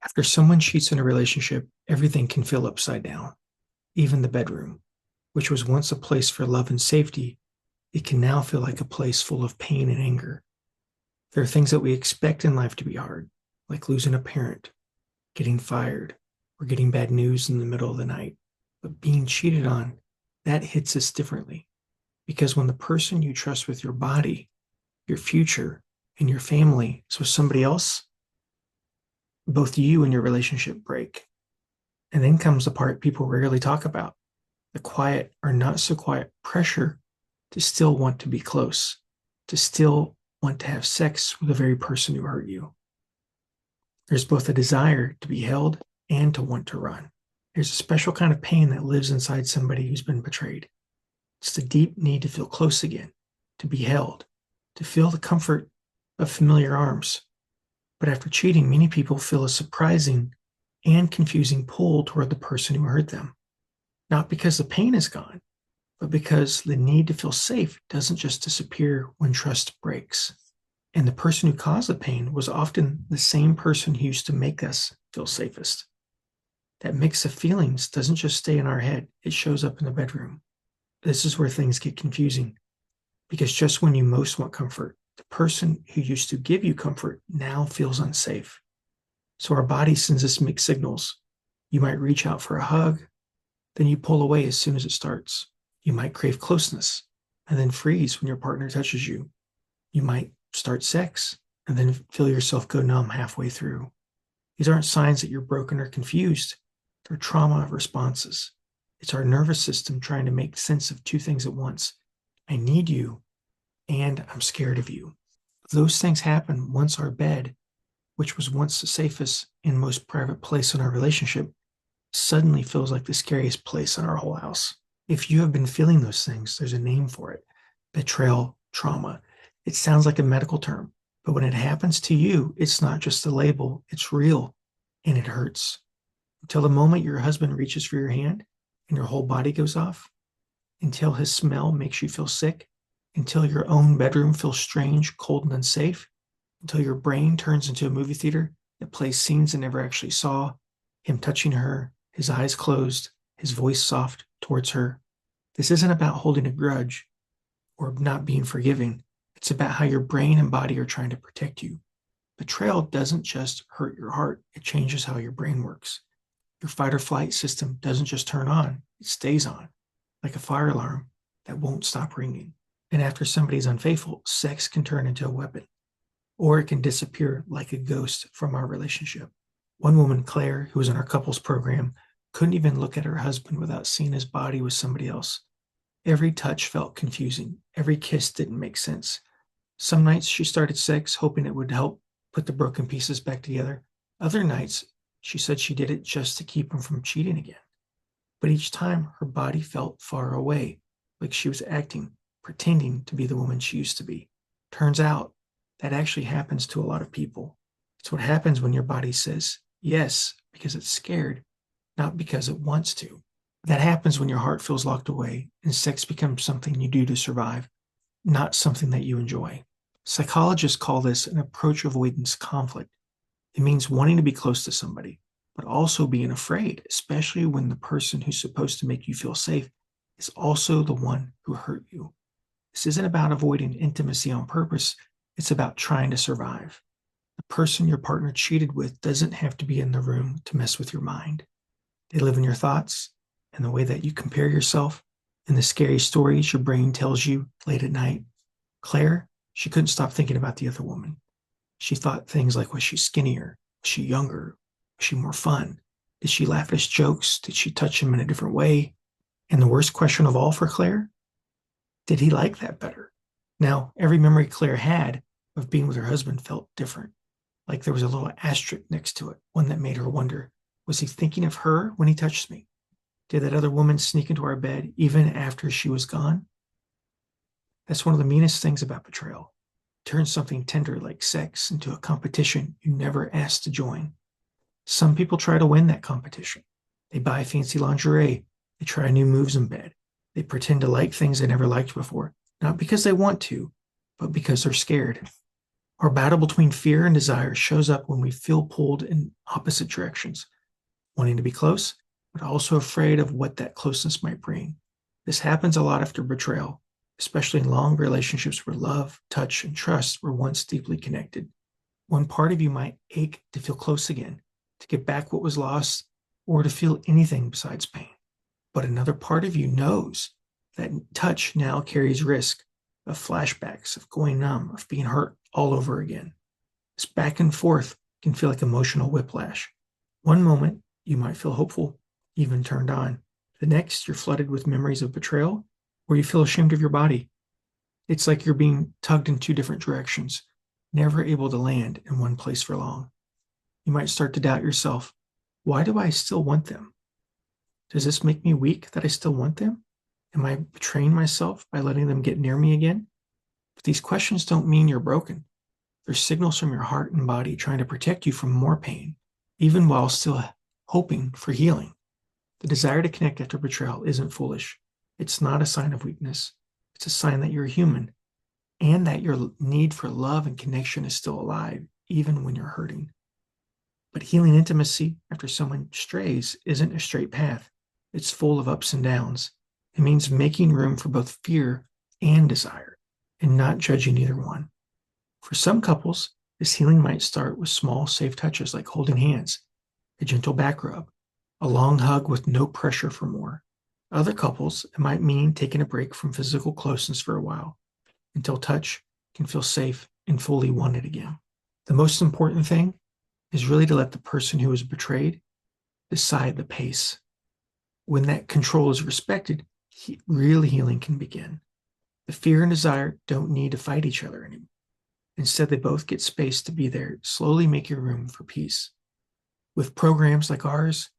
After someone cheats in a relationship, everything can feel upside down, even the bedroom, which was once a place for love and safety. It can now feel like a place full of pain and anger. There are things that we expect in life to be hard, like losing a parent, getting fired, or getting bad news in the middle of the night. But being cheated on, that hits us differently. Because when the person you trust with your body, your future, and your family is with somebody else, both you and your relationship break. And then comes the part people rarely talk about, the quiet or not so quiet pressure to still want to be close, to still want to have sex with the very person who hurt you. There's both a desire to be held and to want to run. There's a special kind of pain that lives inside somebody who's been betrayed. It's the deep need to feel close again, to be held, to feel the comfort of familiar arms. But after cheating, many people feel a surprising and confusing pull toward the person who hurt them. Not because the pain is gone, but because the need to feel safe doesn't just disappear when trust breaks. And the person who caused the pain was often the same person who used to make us feel safest. That mix of feelings doesn't just stay in our head, it shows up in the bedroom. This is where things get confusing, because just when you most want comfort, the person who used to give you comfort now feels unsafe. So our body sends us mixed signals. You might reach out for a hug, then you pull away as soon as it starts. You might crave closeness and then freeze when your partner touches you. You might start sex and then feel yourself go numb halfway through. These aren't signs that you're broken or confused. They're trauma responses. It's our nervous system trying to make sense of two things at once. I need you, and I'm scared of you. Those things happen once our bed, which was once the safest and most private place in our relationship, suddenly feels like the scariest place in our whole house. If you have been feeling those things, there's a name for it: betrayal trauma. It sounds like a medical term, but when it happens to you, it's not just a label, it's real, and it hurts. Until the moment your husband reaches for your hand and your whole body goes off, until his smell makes you feel sick, until your own bedroom feels strange, cold, and unsafe, until your brain turns into a movie theater that plays scenes it never actually saw, him touching her, his eyes closed, his voice soft towards her. This isn't about holding a grudge or not being forgiving. It's about how your brain and body are trying to protect you. Betrayal doesn't just hurt your heart, it changes how your brain works. Your fight or flight system doesn't just turn on, it stays on, like a fire alarm that won't stop ringing. And after somebody's unfaithful, sex can turn into a weapon, or it can disappear like a ghost from our relationship. One woman, Claire, who was in our couples program, couldn't even look at her husband without seeing his body with somebody else. Every touch felt confusing. Every kiss didn't make sense. Some nights she started sex hoping it would help put the broken pieces back together. Other nights, she said she did it just to keep him from cheating again. But each time, her body felt far away, like she was acting, pretending to be the woman she used to be. Turns out, that actually happens to a lot of people. It's what happens when your body says yes because it's scared, not because it wants to. That happens when your heart feels locked away and sex becomes something you do to survive, not something that you enjoy. Psychologists call this an approach avoidance conflict. It means wanting to be close to somebody, but also being afraid, especially when the person who's supposed to make you feel safe is also the one who hurt you. This isn't about avoiding intimacy on purpose. It's about trying to survive. The person your partner cheated with doesn't have to be in the room to mess with your mind. They live in your thoughts and the way that you compare yourself and the scary stories your brain tells you late at night. Claire, she couldn't stop thinking about the other woman. She thought things like, was she skinnier? Was she younger? Was she more fun? Did she laugh at his jokes? Did she touch him in a different way? And the worst question of all for Claire, did he like that better? Now, every memory Claire had of being with her husband felt different. Like there was a little asterisk next to it, one that made her wonder, was he thinking of her when he touched me? Did that other woman sneak into our bed even after she was gone? That's one of the meanest things about betrayal. It turns something tender like sex into a competition you never asked to join. Some people try to win that competition. They buy fancy lingerie. They try new moves in bed. They pretend to like things they never liked before, not because they want to, but because they're scared. Our battle between fear and desire shows up when we feel pulled in opposite directions, wanting to be close, but also afraid of what that closeness might bring. This happens a lot after betrayal, especially in long relationships where love, touch, and trust were once deeply connected. One part of you might ache to feel close again, to get back what was lost, or to feel anything besides pain. But another part of you knows that touch now carries risk of flashbacks, of going numb, of being hurt all over again. This back and forth can feel like emotional whiplash. One moment, you might feel hopeful, even turned on. The next, you're flooded with memories of betrayal, or you feel ashamed of your body. It's like you're being tugged in two different directions, never able to land in one place for long. You might start to doubt yourself. Why do I still want them? Does this make me weak that I still want them? Am I betraying myself by letting them get near me again? But these questions don't mean you're broken. They're signals from your heart and body trying to protect you from more pain, even while still hoping for healing. The desire to connect after betrayal isn't foolish. It's not a sign of weakness. It's a sign that you're human and that your need for love and connection is still alive, even when you're hurting. But healing intimacy after someone strays isn't a straight path. It's full of ups and downs. It means making room for both fear and desire and not judging either one. For some couples, this healing might start with small, safe touches like holding hands, a gentle back rub, a long hug with no pressure for more. Other couples, it might mean taking a break from physical closeness for a while until touch can feel safe and fully wanted again. The most important thing is really to let the person who was betrayed decide the pace. When that control is respected, real healing can begin. The fear and desire don't need to fight each other anymore. Instead, they both get space to be there, slowly making room for peace. With programs like ours,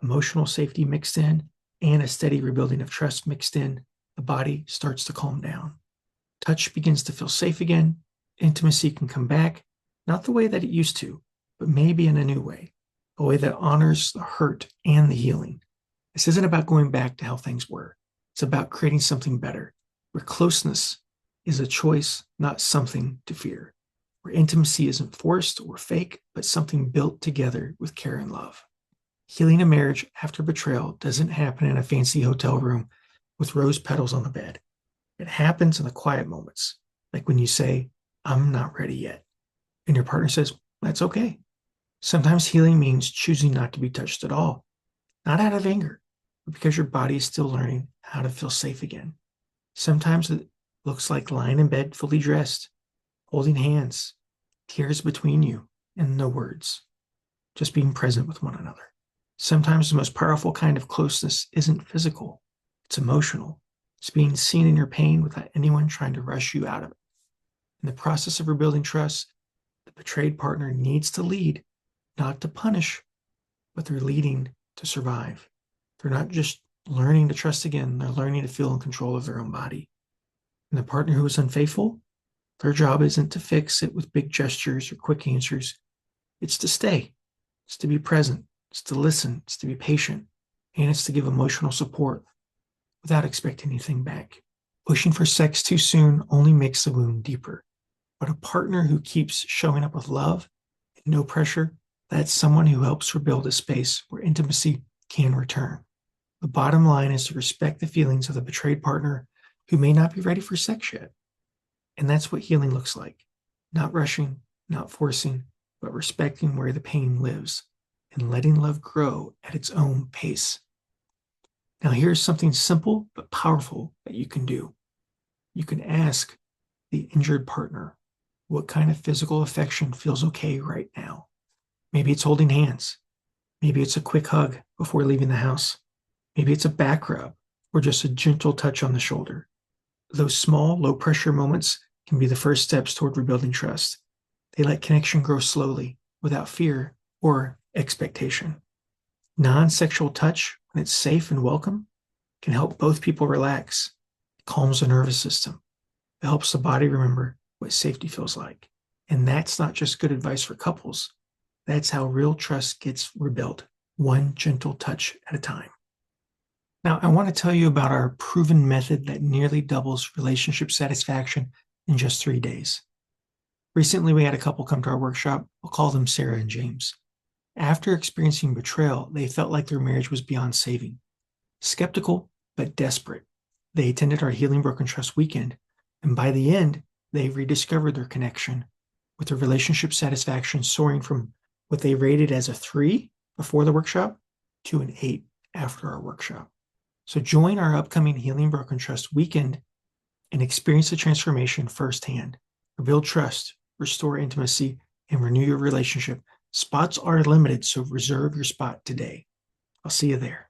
emotional safety mixed in, and a steady rebuilding of trust mixed in, the body starts to calm down. Touch begins to feel safe again. Intimacy can come back, not the way that it used to, but maybe in a new way, a way that honors the hurt and the healing. This isn't about going back to how things were. It's about creating something better, where closeness is a choice, not something to fear, where intimacy isn't forced or fake, but something built together with care and love. Healing a marriage after betrayal doesn't happen in a fancy hotel room with rose petals on the bed. It happens in the quiet moments, like when you say, "I'm not ready yet," and your partner says, "That's okay." Sometimes healing means choosing not to be touched at all, not out of anger, but because your body is still learning how to feel safe again. Sometimes it looks like lying in bed fully dressed, holding hands, tears between you, and no words, just being present with one another. Sometimes the most powerful kind of closeness isn't physical, it's emotional. It's being seen in your pain without anyone trying to rush you out of it. In the process of rebuilding trust, the betrayed partner needs to lead, not to punish, but they're leading to survive. They're not just learning to trust again, they're learning to feel in control of their own body. And the partner who is unfaithful, their job isn't to fix it with big gestures or quick answers. It's to stay. It's to be present. It's to listen. It's to be patient. And it's to give emotional support without expecting anything back. Pushing for sex too soon only makes the wound deeper. But a partner who keeps showing up with love and no pressure, that's someone who helps rebuild a space where intimacy can return. The bottom line is to respect the feelings of the betrayed partner who may not be ready for sex yet. And that's what healing looks like. Not rushing, not forcing, but respecting where the pain lives and letting love grow at its own pace. Now, here's something simple but powerful that you can do. You can ask the injured partner, what kind of physical affection feels okay right now? Maybe it's holding hands. Maybe it's a quick hug before leaving the house. Maybe it's a back rub or just a gentle touch on the shoulder. Those small, low-pressure moments can be the first steps toward rebuilding trust. They let connection grow slowly, without fear or expectation. Non-sexual touch, when it's safe and welcome, can help both people relax. It calms the nervous system. It helps the body remember what safety feels like. And that's not just good advice for couples. That's how real trust gets rebuilt, one gentle touch at a time. Now, I want to tell you about our proven method that nearly doubles relationship satisfaction in just 3 days. Recently, we had a couple come to our workshop. We'll call them Sarah and James. After experiencing betrayal, they felt like their marriage was beyond saving. Skeptical, but desperate, they attended our Healing Broken Trust weekend, and by the end, they rediscovered their connection, with their relationship satisfaction soaring from what they rated as a 3 before the workshop to an 8 after our workshop. So join our upcoming Healing Broken Trust weekend and experience the transformation firsthand. Rebuild trust, restore intimacy, and renew your relationship. Spots are limited, so reserve your spot today. I'll see you there.